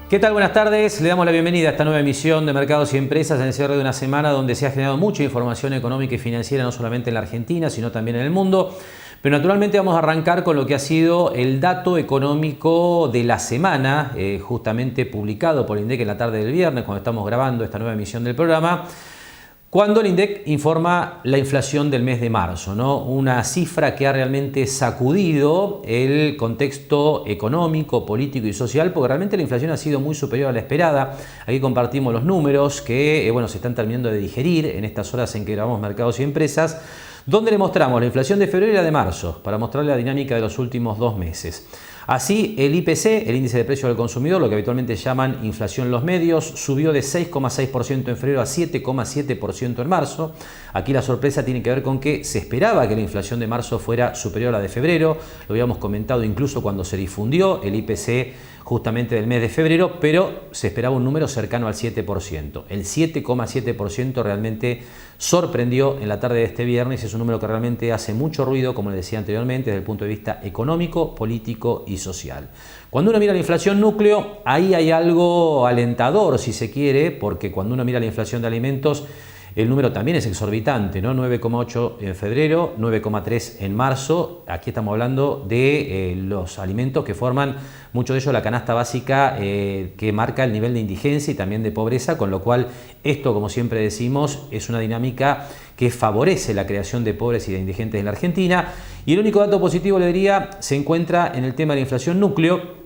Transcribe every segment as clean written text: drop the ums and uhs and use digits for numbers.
¿Qué tal? Buenas tardes. Le damos la bienvenida a esta nueva emisión de Mercados y Empresas en el cierre de una semana donde se ha generado mucha información económica y financiera, no solamente en la Argentina, sino también en el mundo. Pero naturalmente vamos a arrancar con lo que ha sido el dato económico de la semana, justamente publicado por el INDEC en la tarde del viernes, cuando estamos grabando esta nueva emisión del programa, cuando el INDEC informa la inflación del mes de marzo, ¿no? Una cifra que ha realmente sacudido el contexto económico, político y social, porque realmente la inflación ha sido muy superior a la esperada. Aquí compartimos los números que se están terminando de digerir en estas horas en que grabamos Mercados y Empresas, donde le mostramos la inflación de febrero y la de marzo, para mostrar la dinámica de los últimos 2 meses. Así, el IPC, el índice de precios del consumidor, lo que habitualmente llaman inflación en los medios, subió de 6,6% en febrero a 7,7% en marzo. Aquí la sorpresa tiene que ver con que se esperaba que la inflación de marzo fuera superior a la de febrero. Lo habíamos comentado incluso cuando se difundió el IPC justamente del mes de febrero, pero se esperaba un número cercano al 7%. El 7,7% realmente sorprendió en la tarde de este viernes. Es un número que realmente hace mucho ruido, como les decía anteriormente, desde el punto de vista económico, político y social. Cuando uno mira la inflación núcleo, ahí hay algo alentador, si se quiere, porque cuando uno mira la inflación de alimentos, el número también es exorbitante, ¿no? 9,8 en febrero, 9,3 en marzo. Aquí estamos hablando de los alimentos que forman, mucho de ellos, la canasta básica que marca el nivel de indigencia y también de pobreza, con lo cual esto, como siempre decimos, es una dinámica que favorece la creación de pobres y de indigentes en la Argentina. Y el único dato positivo, le diría, se encuentra en el tema de la inflación núcleo,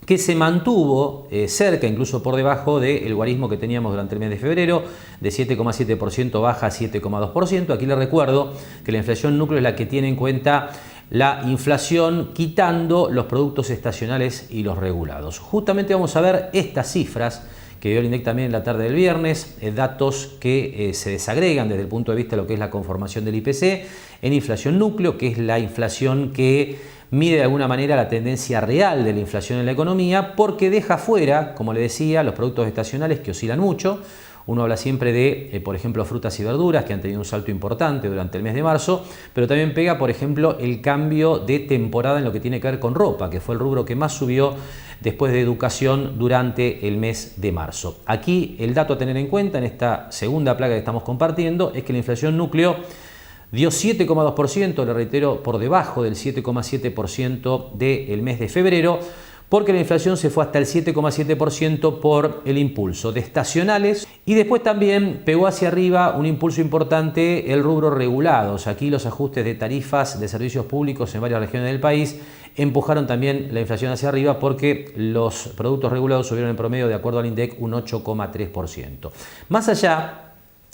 que se mantuvo cerca, incluso por debajo del guarismo que teníamos durante el mes de febrero, de 7,7% baja a 7,2%. Aquí les recuerdo que la inflación núcleo es la que tiene en cuenta la inflación quitando los productos estacionales y los regulados. Justamente vamos a ver estas cifras que dio el INDEC también en la tarde del viernes, datos que se desagregan desde el punto de vista de lo que es la conformación del IPC en inflación núcleo, que es la inflación que mide de alguna manera la tendencia real de la inflación en la economía, porque deja fuera, como le decía, los productos estacionales que oscilan mucho. Uno habla siempre de, por ejemplo, frutas y verduras que han tenido un salto importante durante el mes de marzo, pero también pega, por ejemplo, el cambio de temporada en lo que tiene que ver con ropa, que fue el rubro que más subió después de educación durante el mes de marzo. Aquí el dato a tener en cuenta en esta segunda placa que estamos compartiendo es que la inflación núcleo dio 7,2%, le reitero, por debajo del 7,7% del mes de febrero, porque la inflación se fue hasta el 7,7% por el impulso de estacionales y después también pegó hacia arriba un impulso importante el rubro regulados. Aquí los ajustes de tarifas de servicios públicos en varias regiones del país empujaron también la inflación hacia arriba porque los productos regulados subieron en promedio, de acuerdo al INDEC, un 8,3%. Más allá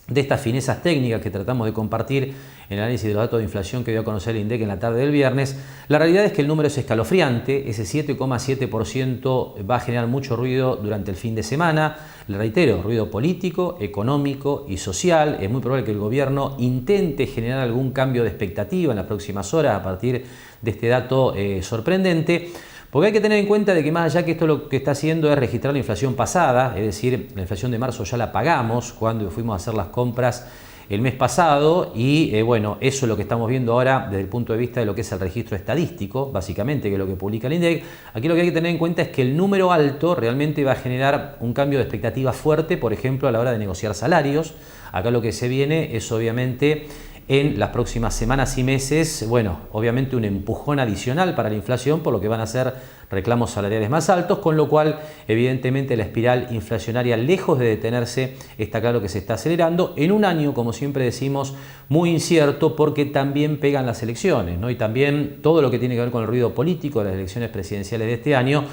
de estas finezas técnicas que tratamos de compartir en el análisis de los datos de inflación que dio a conocer el INDEC en la tarde del viernes, la realidad es que el número es escalofriante. Ese 7,7% va a generar mucho ruido durante el fin de semana. Le reitero, ruido político, económico y social. Es muy probable que el gobierno intente generar algún cambio de expectativa en las próximas horas a partir de este dato sorprendente. Porque hay que tener en cuenta de que más allá que esto lo que está haciendo es registrar la inflación pasada, es decir, la inflación de marzo ya la pagamos cuando fuimos a hacer las compras el mes pasado y eso es lo que estamos viendo ahora desde el punto de vista de lo que es el registro estadístico, básicamente, que es lo que publica el INDEC. Aquí lo que hay que tener en cuenta es que el número alto realmente va a generar un cambio de expectativa fuerte, por ejemplo, a la hora de negociar salarios. Acá lo que se viene es obviamente en las próximas semanas y meses, obviamente un empujón adicional para la inflación, por lo que van a ser reclamos salariales más altos, con lo cual, evidentemente, la espiral inflacionaria, lejos de detenerse, está claro que se está acelerando en un año, como siempre decimos, muy incierto, porque también pegan las elecciones, ¿no? Y también todo lo que tiene que ver con el ruido político de las elecciones presidenciales de este año,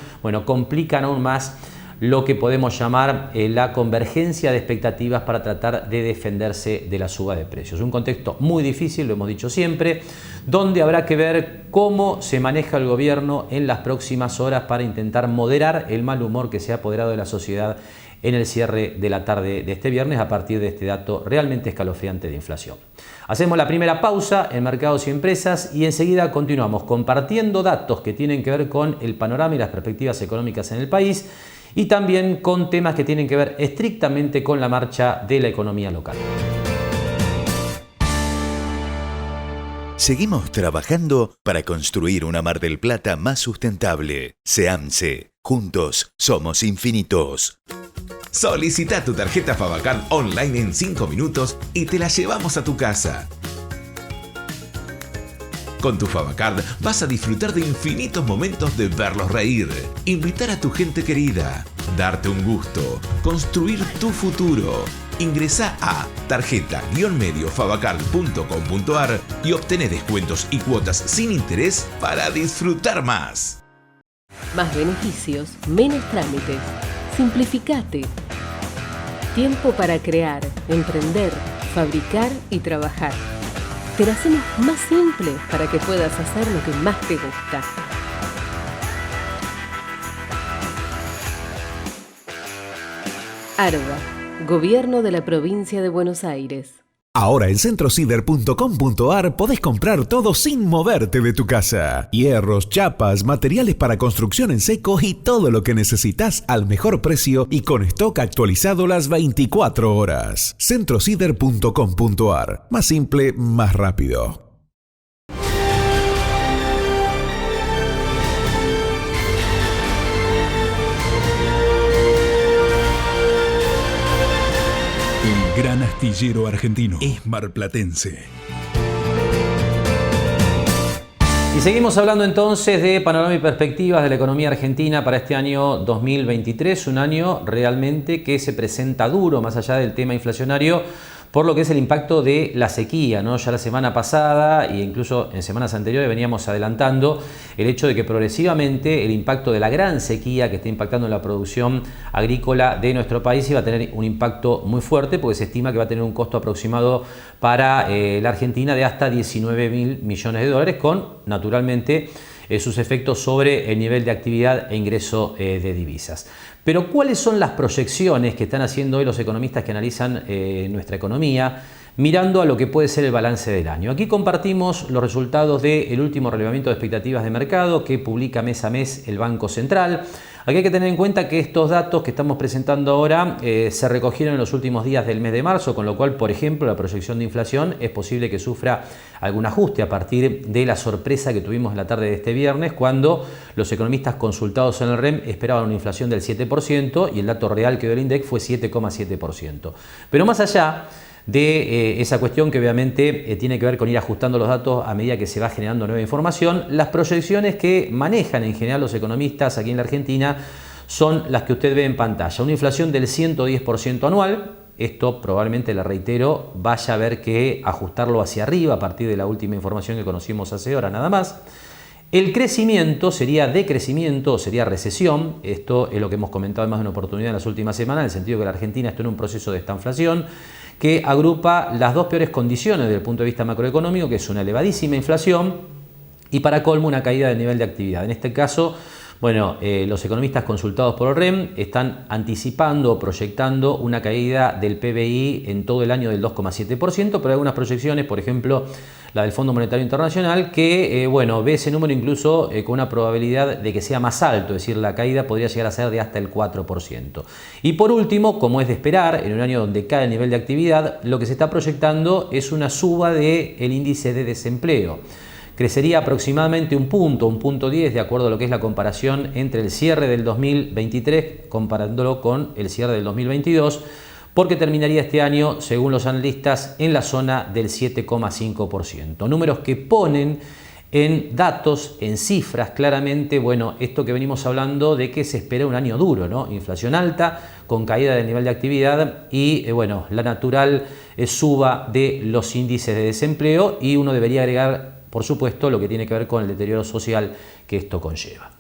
complican aún más lo que podemos llamar la convergencia de expectativas para tratar de defenderse de la suba de precios. Un contexto muy difícil, lo hemos dicho siempre, donde habrá que ver cómo se maneja el gobierno en las próximas horas para intentar moderar el mal humor que se ha apoderado de la sociedad en el cierre de la tarde de este viernes a partir de este dato realmente escalofriante de inflación. Hacemos la primera pausa en Mercados y Empresas y enseguida continuamos compartiendo datos que tienen que ver con el panorama y las perspectivas económicas en el país y también con temas que tienen que ver estrictamente con la marcha de la economía local. Seguimos trabajando para construir una Mar del Plata más sustentable. SEAMSE, Juntos somos infinitos. Solicita tu tarjeta Favacard online en 5 minutos y te la llevamos a tu casa. Con tu Favacard vas a disfrutar de infinitos momentos de verlos reír, invitar a tu gente querida, darte un gusto, construir tu futuro. Ingresá a tarjeta-mediofavacard.com.ar y obtené descuentos y cuotas sin interés para disfrutar más. Más beneficios, menos trámites. Simplificate. Tiempo para crear, emprender, fabricar y trabajar. Te lo hacemos más simple para que puedas hacer lo que más te gusta. ARBA, Gobierno de la Provincia de Buenos Aires. Ahora en centrocider.com.ar podés comprar todo sin moverte de tu casa. Hierros, chapas, materiales para construcción en seco y todo lo que necesitas al mejor precio y con stock actualizado las 24 horas. centrocider.com.ar. Más simple, más rápido. El gran astillero argentino es marplatense. Y seguimos hablando entonces de panorama y perspectivas de la economía argentina para este año 2023, un año realmente que se presenta duro, más allá del tema inflacionario, por lo que es el impacto de la sequía, ¿no? Ya la semana pasada e incluso en semanas anteriores veníamos adelantando el hecho de que progresivamente el impacto de la gran sequía que está impactando en la producción agrícola de nuestro país iba a tener un impacto muy fuerte, porque se estima que va a tener un costo aproximado para la Argentina de hasta 19.000 millones de dólares, con naturalmente sus efectos sobre el nivel de actividad e ingreso de divisas. Pero ¿cuáles son las proyecciones que están haciendo hoy los economistas que analizan nuestra economía, mirando a lo que puede ser el balance del año? Aquí compartimos los resultados del último relevamiento de expectativas de mercado que publica mes a mes el Banco Central. Aquí hay que tener en cuenta que estos datos que estamos presentando ahora se recogieron en los últimos días del mes de marzo, con lo cual, por ejemplo, la proyección de inflación es posible que sufra algún ajuste a partir de la sorpresa que tuvimos en la tarde de este viernes, cuando los economistas consultados en el REM esperaban una inflación del 7% y el dato real que dio el INDEC fue 7,7%. Pero más allá de esa cuestión que obviamente tiene que ver con ir ajustando los datos a medida que se va generando nueva información, las proyecciones que manejan en general los economistas aquí en la Argentina son las que usted ve en pantalla. Una inflación del 110% anual. Esto probablemente, le reitero, vaya a haber que ajustarlo hacia arriba a partir de la última información que conocimos hace horas nada más. El crecimiento sería decrecimiento, sería recesión. Esto es lo que hemos comentado en más de una oportunidad en las últimas semanas, en el sentido que la Argentina está en un proceso de estanflación que agrupa las dos peores condiciones desde el punto de vista macroeconómico, que es una elevadísima inflación y, para colmo, una caída del nivel de actividad. En este caso, bueno, los economistas consultados por el REM están anticipando o proyectando una caída del PBI en todo el año del 2,7%, pero hay algunas proyecciones, por ejemplo, la del Fondo Monetario Internacional, que bueno, ve ese número incluso con una probabilidad de que sea más alto, es decir, la caída podría llegar a ser de hasta el 4%. Y por último, como es de esperar, en un año donde cae el nivel de actividad, lo que se está proyectando es una suba del índice de desempleo. Crecería aproximadamente un punto 10, de acuerdo a lo que es la comparación entre el cierre del 2023 comparándolo con el cierre del 2022, porque terminaría este año, según los analistas, en la zona del 7,5%. Números que ponen en datos, en cifras, claramente, bueno, esto que venimos hablando de que se espera un año duro, ¿no? Inflación alta, con caída del nivel de actividad y, bueno, la natural suba de los índices de desempleo, y uno debería agregar, por supuesto, lo que tiene que ver con el deterioro social que esto conlleva.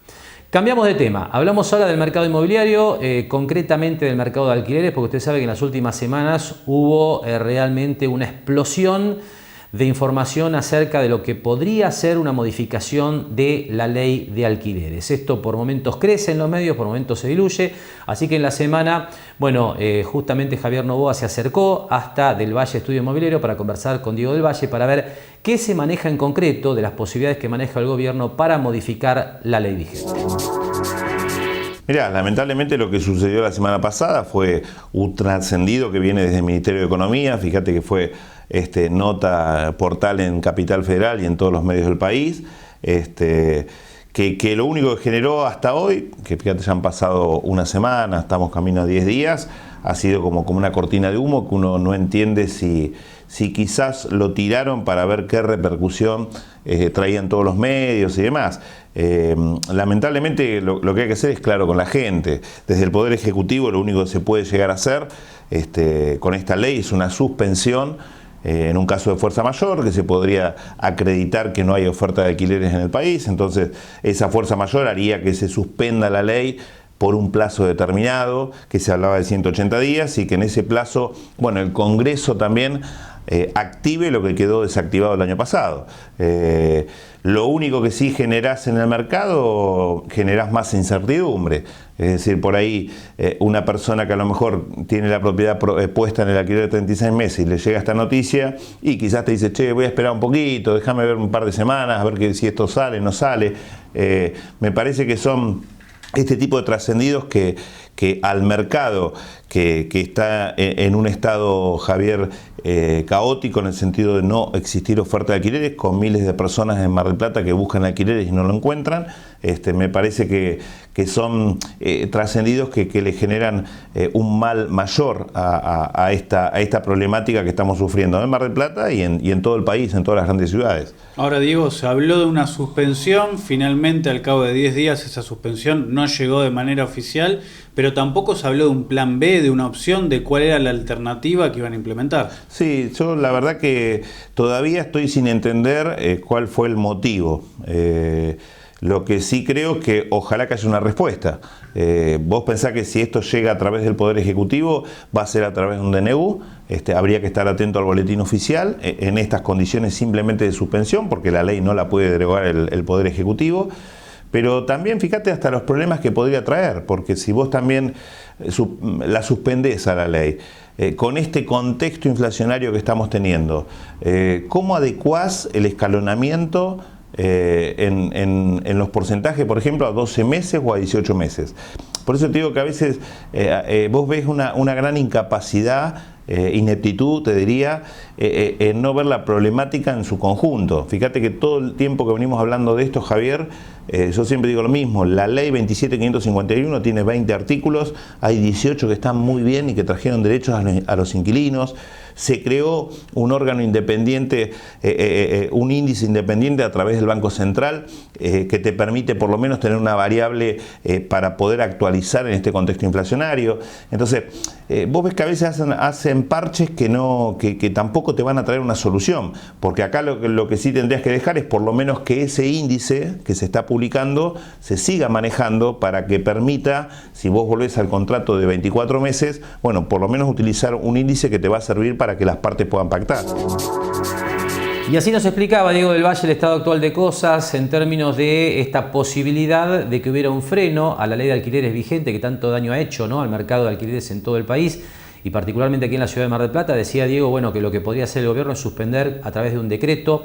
Cambiamos de tema, hablamos ahora del mercado inmobiliario, concretamente del mercado de alquileres, porque usted sabe que en las últimas semanas hubo realmente una explosión de información acerca de lo que podría ser una modificación de la ley de alquileres. Esto por momentos crece en los medios, por momentos se diluye, así que en la semana, bueno, justamente Javier Novoa se acercó hasta Del Valle Estudio Inmobiliario para conversar con Diego Del Valle para ver qué se maneja en concreto de las posibilidades que maneja el gobierno para modificar la ley vigente. Mirá, lamentablemente lo que sucedió la semana pasada fue un trascendido que viene desde el Ministerio de Economía. Fíjate que fue nota portal en Capital Federal y en todos los medios del país, que que lo único que generó hasta hoy, que fíjate ya han pasado una semana, estamos camino a 10 días, ha sido como una cortina de humo que uno no entiende si quizás lo tiraron para ver qué repercusión traían todos los medios y demás. Lamentablemente lo que hay que hacer es claro con la gente. Desde el Poder Ejecutivo lo único que se puede llegar a hacer con esta ley es una suspensión en un caso de fuerza mayor, que se podría acreditar que no hay oferta de alquileres en el país. Entonces esa fuerza mayor haría que se suspenda la ley por un plazo determinado, que se hablaba de 180 días, y que en ese plazo, bueno, el Congreso también active lo que quedó desactivado el año pasado. Lo único que sí generás en el mercado, generás más incertidumbre. Es decir, por ahí una persona que a lo mejor tiene la propiedad puesta en el alquiler de 36 meses y le llega esta noticia y quizás te dice, che, voy a esperar un poquito, déjame ver un par de semanas, a ver si esto sale, no sale. Me parece que son este tipo de trascendidos que al mercado que está en un estado, Javier, caótico, en el sentido de no existir oferta de alquileres, con miles de personas en Mar del Plata que buscan alquileres y no lo encuentran, me parece que son trascendidos que le generan un mal mayor a esta problemática que estamos sufriendo en Mar del Plata y en todo el país, en todas las grandes ciudades. Ahora, Diego, se habló de una suspensión, finalmente al cabo de 10 días esa suspensión no llegó de manera oficial, pero tampoco se habló de un plan B, de una opción, de cuál era la alternativa que iban a implementar. Sí, yo la verdad que todavía estoy sin entender cuál fue el motivo. Lo que sí creo que ojalá que haya una respuesta. Vos pensás que si esto llega a través del Poder Ejecutivo, va a ser a través de un DNU, habría que estar atento al boletín oficial, en estas condiciones simplemente de suspensión, porque la ley no la puede derogar el Poder Ejecutivo. Pero también fíjate hasta los problemas que podría traer, porque si vos también la suspendés a la ley, con este contexto inflacionario que estamos teniendo, ¿cómo adecuás el escalonamiento en los porcentajes, por ejemplo, a 12 meses o a 18 meses? Por eso te digo que a veces vos ves una gran incapacidad, ineptitud, te diría, en no ver la problemática en su conjunto. Fíjate que todo el tiempo que venimos hablando de esto, Javier, yo siempre digo lo mismo, la ley 27.551 tiene 20 artículos, hay 18 que están muy bien y que trajeron derechos a los inquilinos. Se creó un órgano independiente, un índice independiente a través del Banco Central que te permite por lo menos tener una variable para poder actualizar en este contexto inflacionario. Entonces, vos ves que a veces hacen parches que tampoco te van a traer una solución, porque acá lo que sí tendrías que dejar es por lo menos que ese índice que se está publicando se siga manejando para que permita, si vos volvés al contrato de 24 meses, bueno, por lo menos utilizar un índice que te va a servir para que las partes puedan pactar. Y así nos explicaba Diego del Valle el estado actual de cosas en términos de esta posibilidad de que hubiera un freno a la ley de alquileres vigente que tanto daño ha hecho, ¿no?, al mercado de alquileres en todo el país y particularmente aquí en la ciudad de Mar del Plata. Decía Diego, bueno, que lo que podría hacer el gobierno es suspender a través de un decreto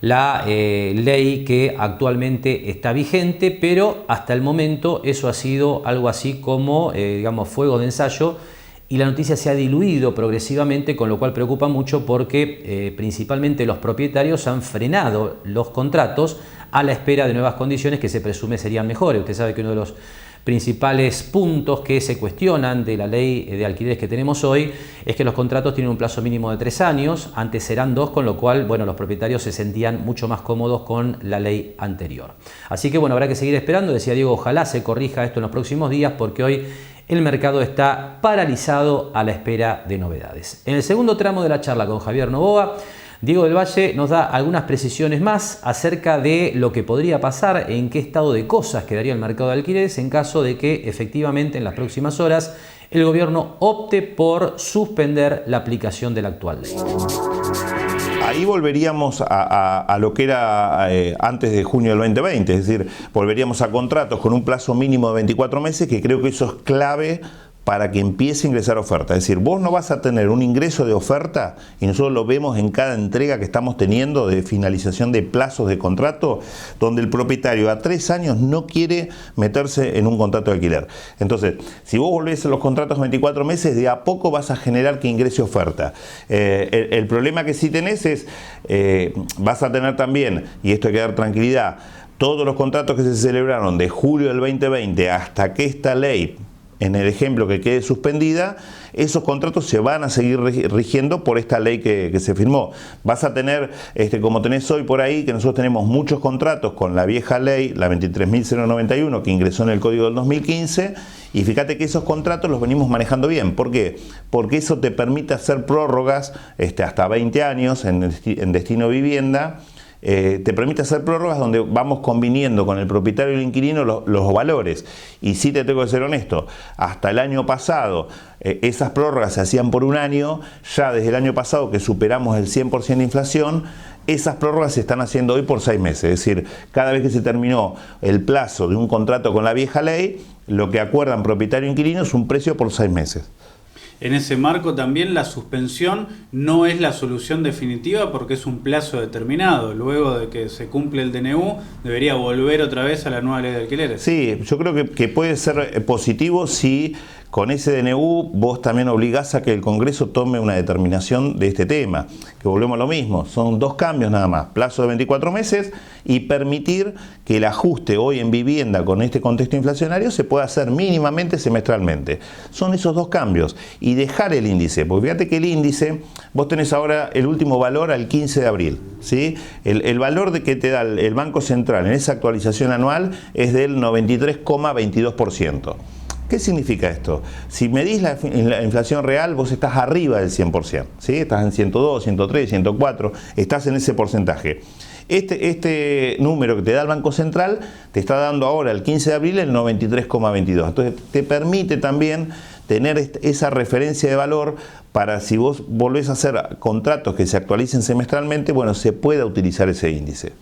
la ley que actualmente está vigente, pero hasta el momento eso ha sido algo así como, digamos, fuego de ensayo, y la noticia se ha diluido progresivamente, con lo cual preocupa mucho porque principalmente los propietarios han frenado los contratos a la espera de nuevas condiciones que se presume serían mejores. Usted sabe que uno de los principales puntos que se cuestionan de la ley de alquileres que tenemos hoy es que los contratos tienen un plazo mínimo de 3 años, antes eran 2, con lo cual, bueno, los propietarios se sentían mucho más cómodos con la ley anterior. Así que, bueno, habrá que seguir esperando. Decía Diego, ojalá se corrija esto en los próximos días, porque hoy el mercado está paralizado a la espera de novedades. En el segundo tramo de la charla con Javier Novoa, Diego del Valle nos da algunas precisiones más acerca de lo que podría pasar, en qué estado de cosas quedaría el mercado de alquileres en caso de que efectivamente en las próximas horas el gobierno opte por suspender la aplicación de la actual ley. Ahí volveríamos a lo que era antes de junio del 2020, es decir, volveríamos a contratos con un plazo mínimo de 24 meses, que creo que eso es clave para que empiece a ingresar oferta. Es decir, vos no vas a tener un ingreso de oferta, y nosotros lo vemos en cada entrega que estamos teniendo de finalización de plazos de contrato, donde el propietario a 3 años no quiere meterse en un contrato de alquiler. Entonces, si vos volvés a los contratos 24 meses, de a poco vas a generar que ingrese oferta. El problema que sí tenés es, vas a tener también, y esto hay que dar tranquilidad, todos los contratos que se celebraron de julio del 2020 hasta que esta ley, en el ejemplo que quede suspendida, esos contratos se van a seguir rigiendo por esta ley que se firmó. Vas a tener, como tenés hoy por ahí, que nosotros tenemos muchos contratos con la vieja ley, la 23.091, que ingresó en el Código del 2015, y fíjate que esos contratos los venimos manejando bien. ¿Por qué? Porque eso te permite hacer prórrogas hasta 20 años en Destino Vivienda. Te permite hacer prórrogas donde vamos conviniendo con el propietario y el inquilino los valores. Y sí te tengo que ser honesto, hasta el año pasado esas prórrogas se hacían por un año. Ya desde el año pasado que superamos el 100% de inflación, esas prórrogas se están haciendo hoy por 6 meses. Es decir, cada vez que se terminó el plazo de un contrato con la vieja ley, lo que acuerdan propietario e inquilino es un precio por 6 meses. En ese marco también la suspensión no es la solución definitiva porque es un plazo determinado. Luego de que se cumple el DNU, debería volver otra vez a la nueva ley de alquileres. Sí, yo creo que puede ser positivo si con ese DNU vos también obligás a que el Congreso tome una determinación de este tema. Que volvemos a lo mismo, son 2 cambios nada más, plazo de 24 meses y permitir que el ajuste hoy en vivienda con este contexto inflacionario se pueda hacer mínimamente semestralmente. Son esos 2 cambios. Y dejar el índice, porque fíjate que el índice, vos tenés ahora el último valor al 15 de abril, ¿sí? El valor de que te da el Banco Central en esa actualización anual es del 93,22%. ¿Qué significa esto? Si medís la inflación real, vos estás arriba del 100%, ¿sí? Estás en 102, 103, 104, estás en ese porcentaje. Este número que te da el Banco Central te está dando ahora, el 15 de abril, el 93,22. Entonces te permite también tener esa referencia de valor para si vos volvés a hacer contratos que se actualicen semestralmente, bueno, se pueda utilizar ese índice.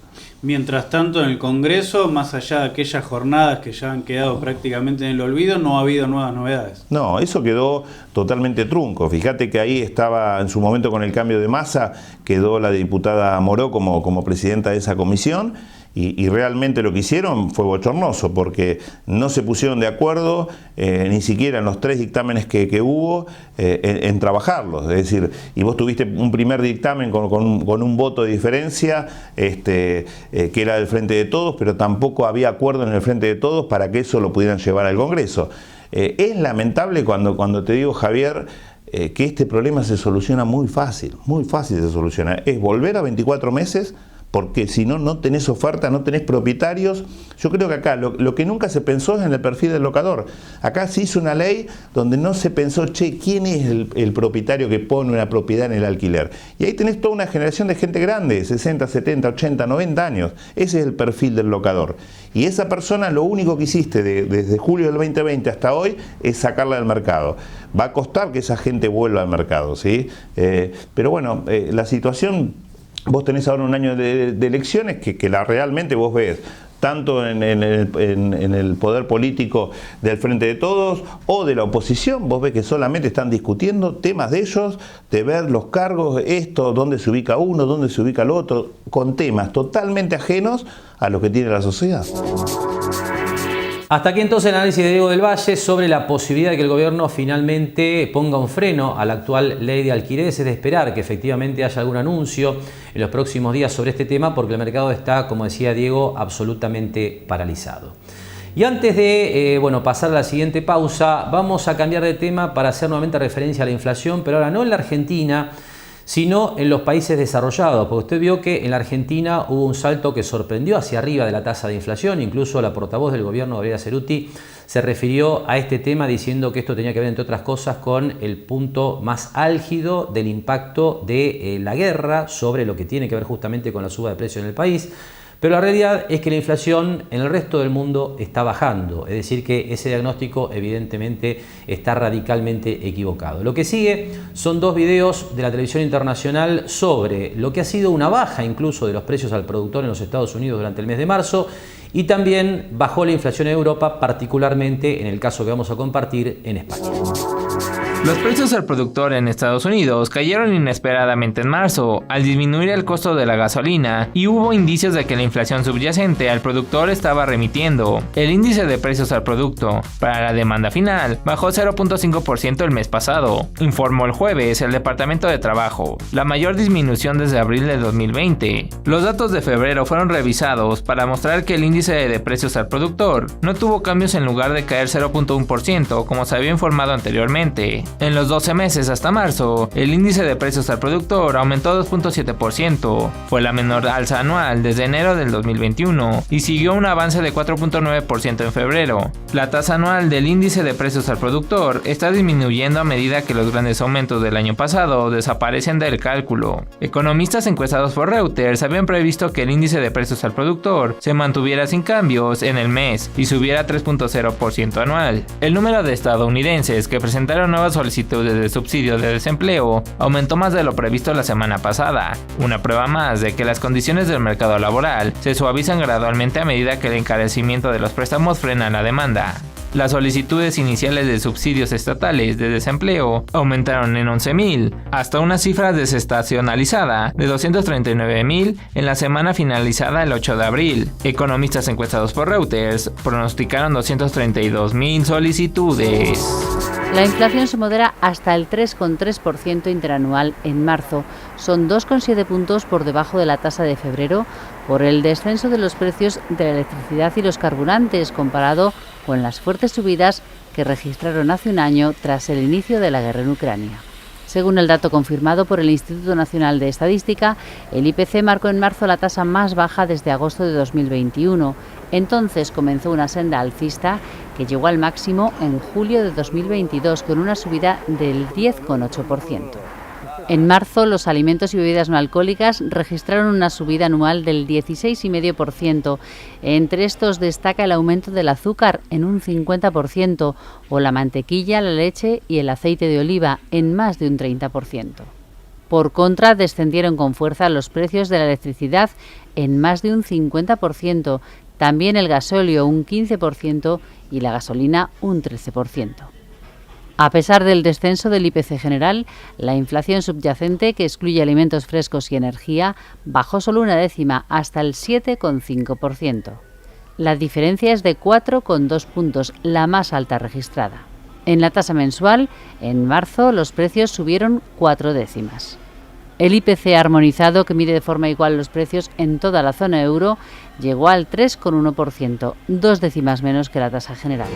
Mientras tanto, en el Congreso, más allá de aquellas jornadas que ya han quedado prácticamente en el olvido, no ha habido nuevas novedades. No, eso quedó totalmente trunco. Fíjate que ahí estaba, en su momento con el cambio de masa, quedó la diputada Moró como presidenta de esa comisión. Y realmente lo que hicieron fue bochornoso, porque no se pusieron de acuerdo, ni siquiera en los 3 dictámenes que hubo, en trabajarlos. Es decir, y vos tuviste un primer dictamen con un voto de diferencia, que era del Frente de Todos, pero tampoco había acuerdo en el Frente de Todos para que eso lo pudieran llevar al Congreso. Es lamentable cuando te digo, Javier, que este problema se soluciona muy fácil se soluciona. Es volver a 24 meses, porque si no, no tenés oferta, no tenés propietarios. Yo creo que acá lo que nunca se pensó es en el perfil del locador. Acá se hizo una ley donde no se pensó, ¿quién es el propietario que pone una propiedad en el alquiler? Y ahí tenés toda una generación de gente grande, 60, 70, 80, 90 años. Ese es el perfil del locador. Y esa persona, lo único que hiciste desde julio del 2020 hasta hoy es sacarla del mercado. Va a costar que esa gente vuelva al mercado, ¿sí? Pero bueno, la situación... Vos tenés ahora un año de elecciones que realmente vos ves tanto en el poder político del Frente de Todos o de la oposición, vos ves que solamente están discutiendo temas de ellos, de ver los cargos, esto, dónde se ubica uno, dónde se ubica el otro, con temas totalmente ajenos a lo que tiene la sociedad. Hasta aquí entonces el análisis de Diego del Valle sobre la posibilidad de que el gobierno finalmente ponga un freno a la actual ley de alquileres. Es de esperar que efectivamente haya algún anuncio en los próximos días sobre este tema, porque el mercado está, como decía Diego, absolutamente paralizado. Y antes de pasar a la siguiente pausa, vamos a cambiar de tema para hacer nuevamente referencia a la inflación, pero ahora no en la Argentina, sino en los países desarrollados, porque usted vio que en la Argentina hubo un salto que sorprendió hacia arriba de la tasa de inflación. Incluso la portavoz del gobierno, Gabriela Cerruti, se refirió a este tema diciendo que esto tenía que ver, entre otras cosas, con el punto más álgido del impacto de la guerra sobre lo que tiene que ver justamente con la suba de precios en el país. Pero la realidad es que la inflación en el resto del mundo está bajando, es decir que ese diagnóstico evidentemente está radicalmente equivocado. Lo que sigue son 2 videos de la televisión internacional sobre lo que ha sido una baja incluso de los precios al productor en los Estados Unidos durante el mes de marzo, y también bajó la inflación en Europa, particularmente en el caso que vamos a compartir en España. Los precios al productor en Estados Unidos cayeron inesperadamente en marzo, al disminuir el costo de la gasolina, y hubo indicios de que la inflación subyacente al productor estaba remitiendo. El índice de precios al producto para la demanda final bajó 0.5% el mes pasado, informó el jueves el Departamento de Trabajo, la mayor disminución desde abril de 2020. Los datos de febrero fueron revisados para mostrar que el índice de precios al productor no tuvo cambios en lugar de caer 0.1% como se había informado anteriormente. En los 12 meses hasta marzo, el índice de precios al productor aumentó 2.7%, fue la menor alza anual desde enero del 2021 y siguió un avance de 4.9% en febrero. La tasa anual del índice de precios al productor está disminuyendo a medida que los grandes aumentos del año pasado desaparecen del cálculo. Economistas encuestados por Reuters habían previsto que el índice de precios al productor se mantuviera sin cambios en el mes y subiera 3.0% anual. El número de estadounidenses que presentaron nuevas solicitudes de subsidio de desempleo aumentó más de lo previsto la semana pasada, una prueba más de que las condiciones del mercado laboral se suavizan gradualmente a medida que el encarecimiento de los préstamos frena la demanda. Las solicitudes iniciales de subsidios estatales de desempleo aumentaron en 11.000, hasta una cifra desestacionalizada de 239.000 en la semana finalizada el 8 de abril. Economistas encuestados por Reuters pronosticaron 232.000 solicitudes. La inflación se modera hasta el 3,3% interanual en marzo. Son 2,7 puntos por debajo de la tasa de febrero por el descenso de los precios de la electricidad y los carburantes comparado con las fuertes subidas que registraron hace un año tras el inicio de la guerra en Ucrania. Según el dato confirmado por el Instituto Nacional de Estadística, el IPC marcó en marzo la tasa más baja desde agosto de 2021. Entonces comenzó una senda alcista que llegó al máximo en julio de 2022 con una subida del 10,8%. En marzo, los alimentos y bebidas no alcohólicas registraron una subida anual del 16,5%. Entre estos destaca el aumento del azúcar en un 50% o la mantequilla, la leche y el aceite de oliva en más de un 30%. Por contra, descendieron con fuerza los precios de la electricidad en más de un 50%, también el gasóleo un 15% y la gasolina un 13%. A pesar del descenso del IPC general, la inflación subyacente, que excluye alimentos frescos y energía, bajó solo una décima, hasta el 7,5%. La diferencia es de 4,2 puntos, la más alta registrada. En la tasa mensual, en marzo, los precios subieron 4 décimas. El IPC armonizado, que mide de forma igual los precios en toda la zona euro, llegó al 3,1%, 2 décimas menos que la tasa general.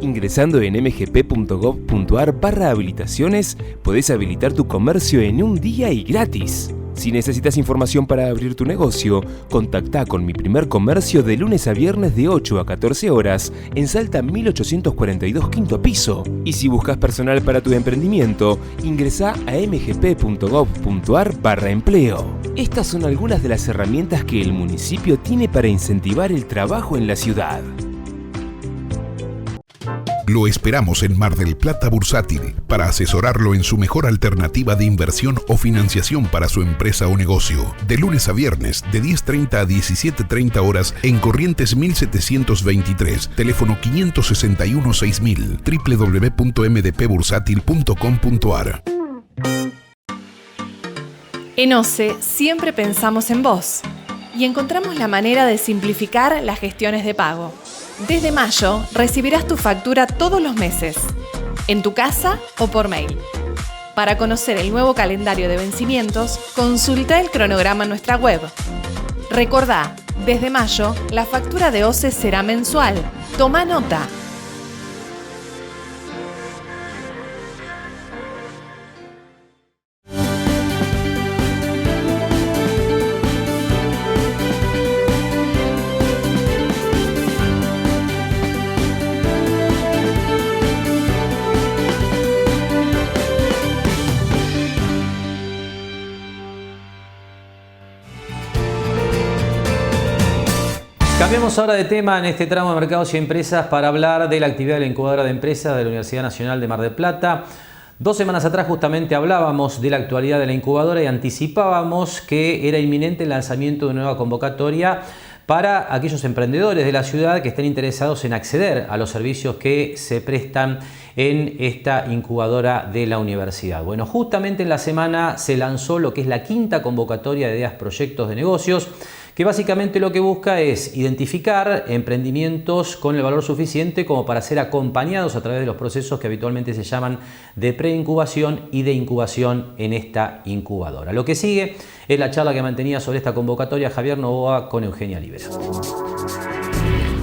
Ingresando en mgp.gov.ar/habilitaciones, podés habilitar tu comercio en un día y gratis. Si necesitas información para abrir tu negocio, contactá con Mi Primer Comercio de lunes a viernes de 8 a 14 horas en Salta 1842 quinto piso. Y si buscas personal para tu emprendimiento, ingresá a mgp.gov.ar/empleo. Estas son algunas de las herramientas que el municipio tiene para incentivar el trabajo en la ciudad. Lo esperamos en Mar del Plata Bursátil para asesorarlo en su mejor alternativa de inversión o financiación para su empresa o negocio. De lunes a viernes, de 10:30 a 17:30 horas en Corrientes 1723, teléfono 561-6000, www.mdpbursátil.com.ar. En OCE siempre pensamos en vos y encontramos la manera de simplificar las gestiones de pago. Desde mayo recibirás tu factura todos los meses, en tu casa o por mail. Para conocer el nuevo calendario de vencimientos, consulta el cronograma en nuestra web. Recordá, desde mayo, la factura de OCE será mensual. Toma nota. Cambiamos ahora de tema en este tramo de Mercados y Empresas para hablar de la actividad de la incubadora de empresas de la Universidad Nacional de Mar del Plata. 2 semanas atrás justamente hablábamos de la actualidad de la incubadora y anticipábamos que era inminente el lanzamiento de una nueva convocatoria para aquellos emprendedores de la ciudad que estén interesados en acceder a los servicios que se prestan en esta incubadora de la universidad. Bueno, justamente en la semana se lanzó lo que es la 5ª convocatoria de ideas, proyectos de negocios, que básicamente lo que busca es identificar emprendimientos con el valor suficiente como para ser acompañados a través de los procesos que habitualmente se llaman de preincubación y de incubación en esta incubadora. Lo que sigue es la charla que mantenía sobre esta convocatoria Javier Novoa con Eugenia Libera.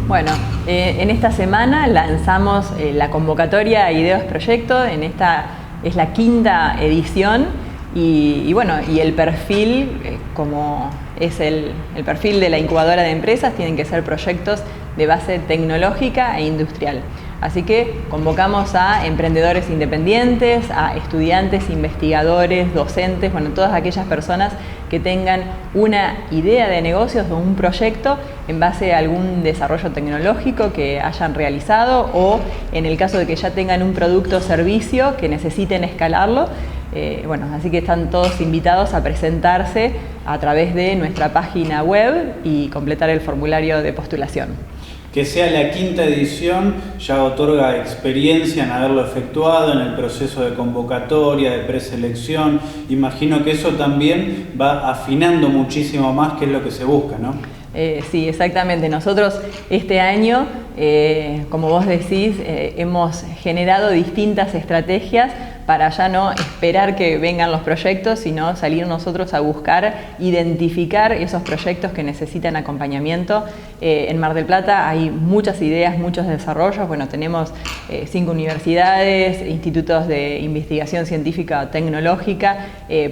Bueno, en esta semana lanzamos la convocatoria Ideas Proyecto. En esta es la 5ª edición. Y bueno, y el perfil, como es el perfil de la incubadora de empresas, tienen que ser proyectos de base tecnológica e industrial. Así que convocamos a emprendedores independientes, a estudiantes, investigadores, docentes, bueno, todas aquellas personas que tengan una idea de negocios o un proyecto en base a algún desarrollo tecnológico que hayan realizado o en el caso de que ya tengan un producto o servicio que necesiten escalarlo. Bueno, así que están todos invitados a presentarse a través de nuestra página web y completar el formulario de postulación. Que sea la 5ª edición ya otorga experiencia en haberlo efectuado, en el proceso de convocatoria, de preselección. Imagino que eso también va afinando muchísimo más qué es lo que se busca, ¿no? Sí, exactamente. Nosotros este año, como vos decís, hemos generado distintas estrategias para ya no esperar que vengan los proyectos, sino salir nosotros a buscar, identificar esos proyectos que necesitan acompañamiento. En Mar del Plata hay muchas ideas, muchos desarrollos. Bueno, tenemos 5 universidades, institutos de investigación científica o tecnológica,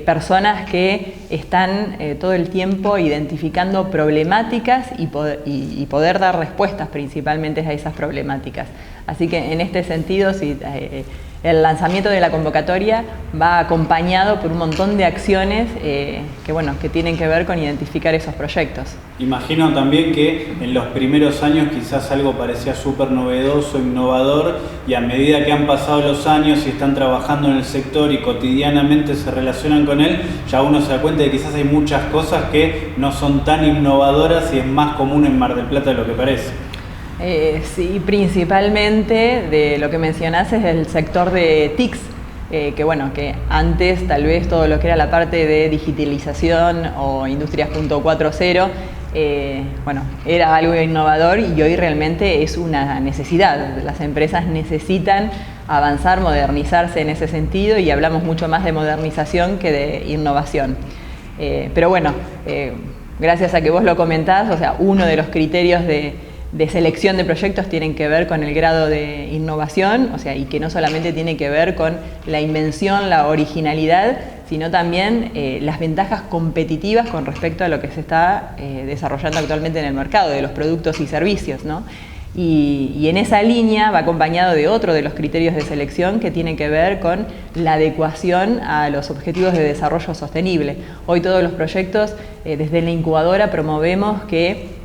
personas que están todo el tiempo identificando problemáticas y poder dar respuestas principalmente a esas problemáticas. Así que en este sentido, sí, el lanzamiento de la convocatoria va acompañado por un montón de acciones que tienen que ver con identificar esos proyectos. Imagino también que en los primeros años quizás algo parecía súper novedoso, innovador, y a medida que han pasado los años y están trabajando en el sector y cotidianamente se relacionan con él, ya uno se da cuenta de que quizás hay muchas cosas que no son tan innovadoras y es más común en Mar del Plata de lo que parece. Sí, principalmente de lo que mencionás es el sector de TICs, que antes tal vez todo lo que era la parte de digitalización o Industrias 4.0 era algo innovador y hoy realmente es una necesidad. Las empresas necesitan avanzar, modernizarse en ese sentido y hablamos mucho más de modernización que de innovación. Pero bueno, gracias a que vos lo comentás, o sea, uno de los criterios de selección de proyectos tienen que ver con el grado de innovación, o sea, y que no solamente tiene que ver con la invención, la originalidad, sino también las ventajas competitivas con respecto a lo que se está desarrollando actualmente en el mercado, de los productos y servicios, ¿no? Y en esa línea va acompañado de otro de los criterios de selección que tiene que ver con la adecuación a los objetivos de desarrollo sostenible. Hoy todos los proyectos, desde la incubadora, promovemos que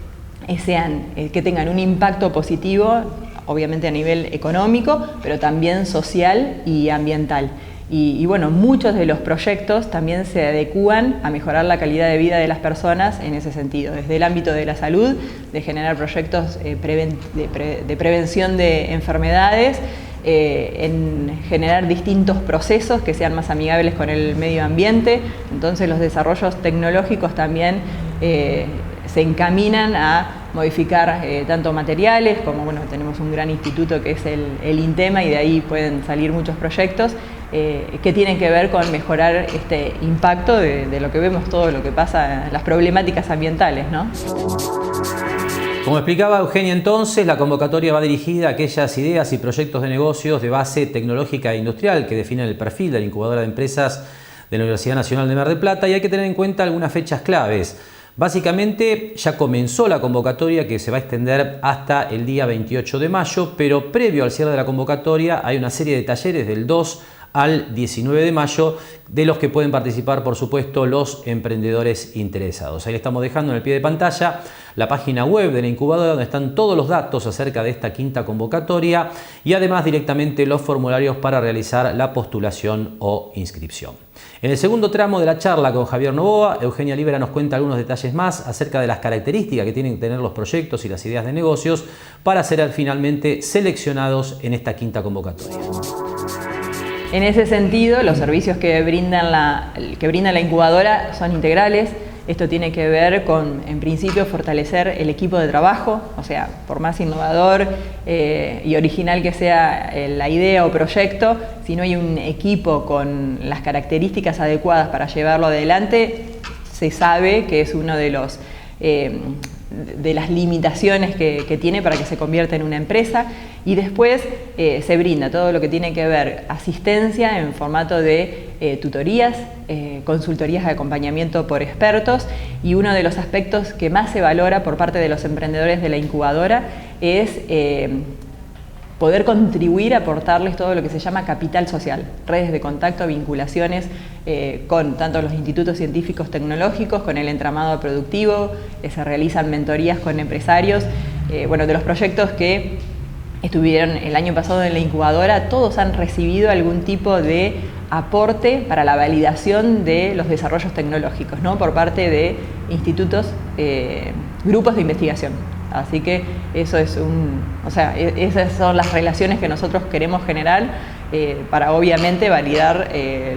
tengan un impacto positivo, obviamente a nivel económico, pero también social y ambiental. Y bueno, muchos de los proyectos también se adecúan a mejorar la calidad de vida de las personas en ese sentido, desde el ámbito de la salud, de generar proyectos de prevención de enfermedades, en generar distintos procesos que sean más amigables con el medio ambiente. Entonces los desarrollos tecnológicos también se encaminan a modificar tanto materiales como, tenemos un gran instituto que es el INTEMA y de ahí pueden salir muchos proyectos que tienen que ver con mejorar este impacto de lo que vemos, todo lo que pasa, las problemáticas ambientales, ¿no? Como explicaba Eugenia entonces, la convocatoria va dirigida a aquellas ideas y proyectos de negocios de base tecnológica e industrial que definen el perfil de la incubadora de empresas de la Universidad Nacional de Mar del Plata, y hay que tener en cuenta algunas fechas claves. Básicamente ya comenzó la convocatoria que se va a extender hasta el día 28 de mayo, pero previo al cierre de la convocatoria hay una serie de talleres del 2 al 19 de mayo, de los que pueden participar, por supuesto, los emprendedores interesados. Ahí le estamos dejando en el pie de pantalla la página web de la incubadora, donde están todos los datos acerca de esta quinta convocatoria y además directamente los formularios para realizar la postulación o inscripción. En el segundo tramo de la charla con Javier Novoa, Eugenia Libera nos cuenta algunos detalles más acerca de las características que tienen que tener los proyectos y las ideas de negocios para ser finalmente seleccionados en esta quinta convocatoria. En ese sentido, los servicios que brinda la incubadora son integrales. Esto tiene que ver con, en principio, fortalecer el equipo de trabajo, o sea, por más innovador y original que sea la idea o proyecto, si no hay un equipo con las características adecuadas para llevarlo adelante, se sabe que es uno de los de las limitaciones que tiene para que se convierta en una empresa. Y después se brinda todo lo que tiene que ver asistencia en formato de tutorías, consultorías de acompañamiento por expertos, y uno de los aspectos que más se valora por parte de los emprendedores de la incubadora es poder contribuir a aportarles todo lo que se llama capital social, redes de contacto, vinculaciones con tanto los institutos científicos tecnológicos, con el entramado productivo, se realizan mentorías con empresarios. Bueno, de los proyectos que estuvieron el año pasado en la incubadora, todos han recibido algún tipo de aporte para la validación de los desarrollos tecnológicos, ¿no? Por parte de institutos, grupos de investigación. Así que eso es esas son las relaciones que nosotros queremos generar para obviamente validar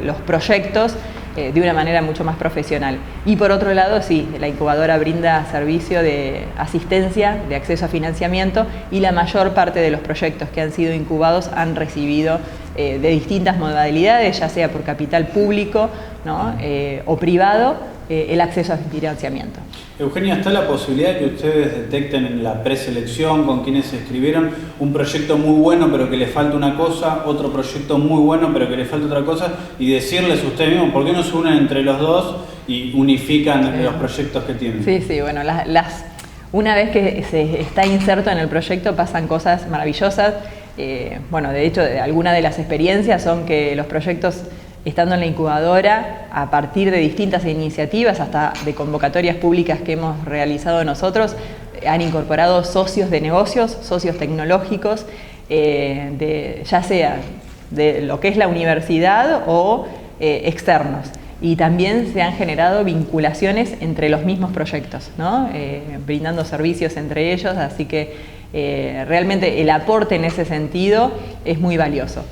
los proyectos de una manera mucho más profesional. Y por otro lado, sí, la incubadora brinda servicio de asistencia, de acceso a financiamiento, y la mayor parte de los proyectos que han sido incubados han recibido de distintas modalidades, ya sea por capital público, ¿no? O privado, el acceso a financiamiento. Eugenia, ¿está la posibilidad de que ustedes detecten en la preselección con quienes se inscribieron un proyecto muy bueno pero que le falta una cosa, otro proyecto muy bueno pero que le falta otra cosa, y decirles ustedes mismos, ¿por qué no se unen entre los dos y unifican los proyectos que tienen? Sí, bueno, una vez que se está inserto en el proyecto pasan cosas maravillosas. Bueno, de hecho, algunas de las experiencias son que los proyectos, estando en la incubadora, a partir de distintas iniciativas, hasta de convocatorias públicas que hemos realizado nosotros, han incorporado socios de negocios, socios tecnológicos, ya sea de lo que es la universidad o externos. Y también se han generado vinculaciones entre los mismos proyectos, ¿no? Brindando servicios entre ellos, así que realmente el aporte en ese sentido es muy valioso.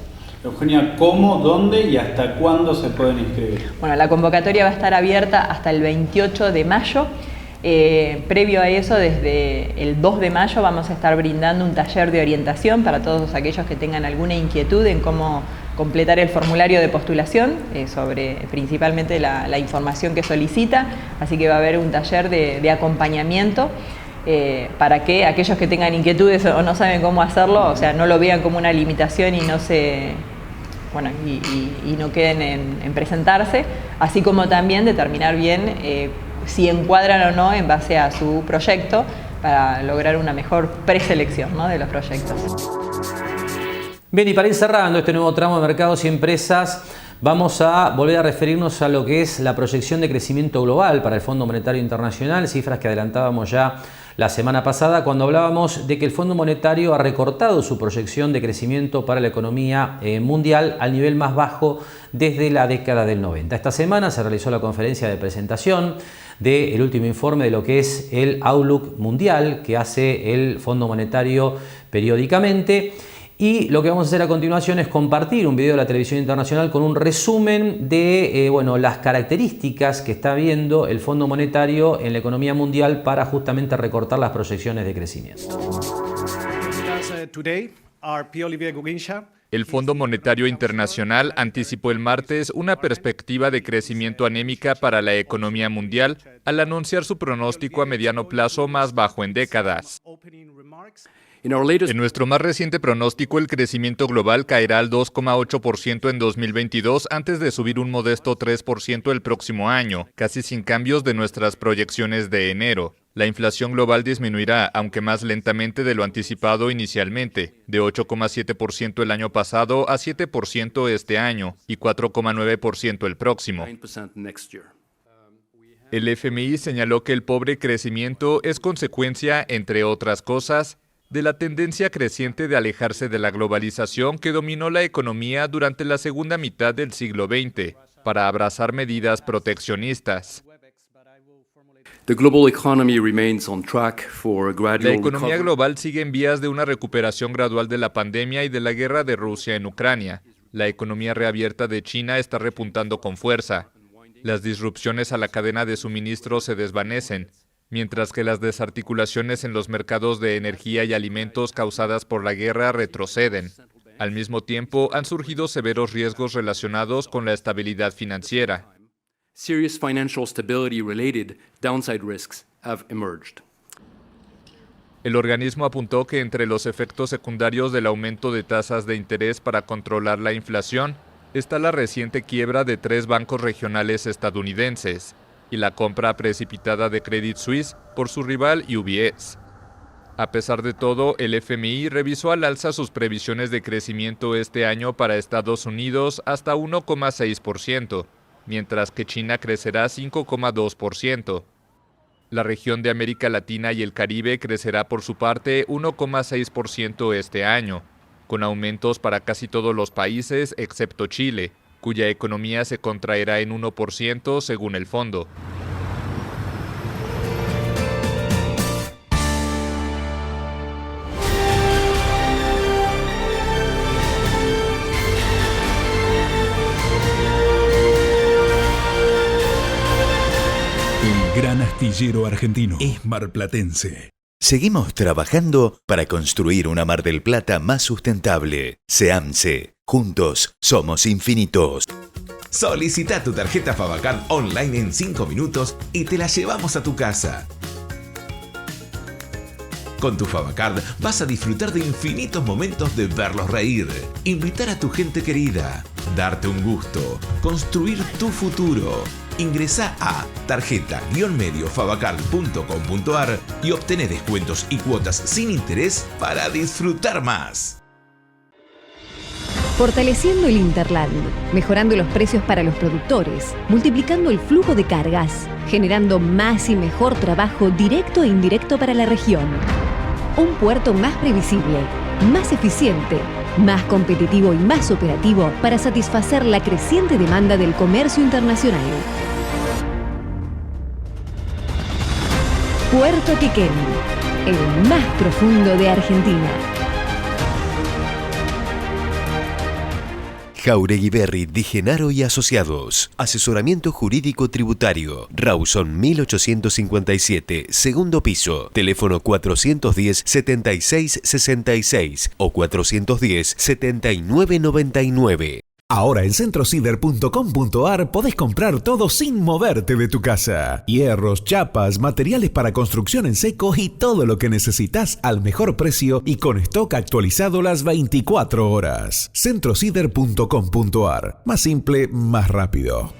Eugenia, ¿cómo, dónde y hasta cuándo se pueden inscribir? Bueno, la convocatoria va a estar abierta hasta el 28 de mayo. Previo a eso, desde el 2 de mayo vamos a estar brindando un taller de orientación para todos aquellos que tengan alguna inquietud en cómo completar el formulario de postulación, sobre principalmente la información que solicita. Así que va a haber un taller de acompañamiento para que aquellos que tengan inquietudes o no saben cómo hacerlo, o sea, no lo vean como una limitación y no no queden en presentarse, así como también determinar bien si encuadran o no en base a su proyecto para lograr una mejor preselección, ¿no? de los proyectos. Bien, y para ir cerrando este nuevo tramo de mercados y empresas, vamos a volver a referirnos a lo que es la proyección de crecimiento global para el Fondo Monetario Internacional, cifras que adelantábamos ya la semana pasada cuando hablábamos de que el Fondo Monetario ha recortado su proyección de crecimiento para la economía mundial al nivel más bajo desde la década del 90. Esta semana se realizó la conferencia de presentación del último informe de lo que es el Outlook mundial que hace el Fondo Monetario periódicamente. Y lo que vamos a hacer a continuación es compartir un video de la televisión internacional con un resumen de las características que está viendo el Fondo Monetario en la economía mundial para justamente recortar las proyecciones de crecimiento. El Fondo Monetario Internacional anticipó el martes una perspectiva de crecimiento anémica para la economía mundial al anunciar su pronóstico a mediano plazo más bajo en décadas. En nuestro más reciente pronóstico, el crecimiento global caerá al 2,8% en 2022 antes de subir un modesto 3% el próximo año, casi sin cambios de nuestras proyecciones de enero. La inflación global disminuirá, aunque más lentamente de lo anticipado inicialmente, de 8,7% el año pasado a 7% este año y 4,9% el próximo. El FMI señaló que el pobre crecimiento es consecuencia, entre otras cosas, de la tendencia creciente de alejarse de la globalización que dominó la economía durante la segunda mitad del siglo XX, para abrazar medidas proteccionistas. La economía global sigue en vías de una recuperación gradual de la pandemia y de la guerra de Rusia en Ucrania. La economía reabierta de China está repuntando con fuerza. Las disrupciones a la cadena de suministro se desvanecen, mientras que las desarticulaciones en los mercados de energía y alimentos causadas por la guerra retroceden. Al mismo tiempo, han surgido severos riesgos relacionados con la estabilidad financiera. Serious financial stability-related downside risks have emerged. El organismo apuntó que entre los efectos secundarios del aumento de tasas de interés para controlar la inflación está la reciente quiebra de 3 bancos regionales estadounidenses y la compra precipitada de Credit Suisse por su rival UBS. A pesar de todo, el FMI revisó al alza sus previsiones de crecimiento este año para Estados Unidos hasta 1,6%, mientras que China crecerá 5,2%. La región de América Latina y el Caribe crecerá por su parte 1,6% este año, con aumentos para casi todos los países excepto Chile, cuya economía se contraerá en 1% según el fondo. El gran astillero argentino es marplatense. Seguimos trabajando para construir una Mar del Plata más sustentable. SEAMSE. Juntos somos infinitos. Solicita tu tarjeta Favacard online en 5 minutos y te la llevamos a tu casa. Con tu Favacard vas a disfrutar de infinitos momentos de verlos reír, invitar a tu gente querida, darte un gusto, construir tu futuro. Ingresá a tarjeta-mediofavacard.com.ar y obtené descuentos y cuotas sin interés para disfrutar más. Fortaleciendo el Interland, mejorando los precios para los productores, multiplicando el flujo de cargas, generando más y mejor trabajo directo e indirecto para la región. Un puerto más previsible, más eficiente, más competitivo y más operativo para satisfacer la creciente demanda del comercio internacional. Puerto Quequén, el más profundo de Argentina. Jauregui Berry, Di Genaro y Asociados. Asesoramiento jurídico tributario. Rawson 1857, segundo piso. Teléfono 410-7666 o 410-7999. Ahora en centrocider.com.ar podés comprar todo sin moverte de tu casa. Hierros, chapas, materiales para construcción en seco y todo lo que necesitas al mejor precio y con stock actualizado las 24 horas. centrocider.com.ar. Más simple, más rápido.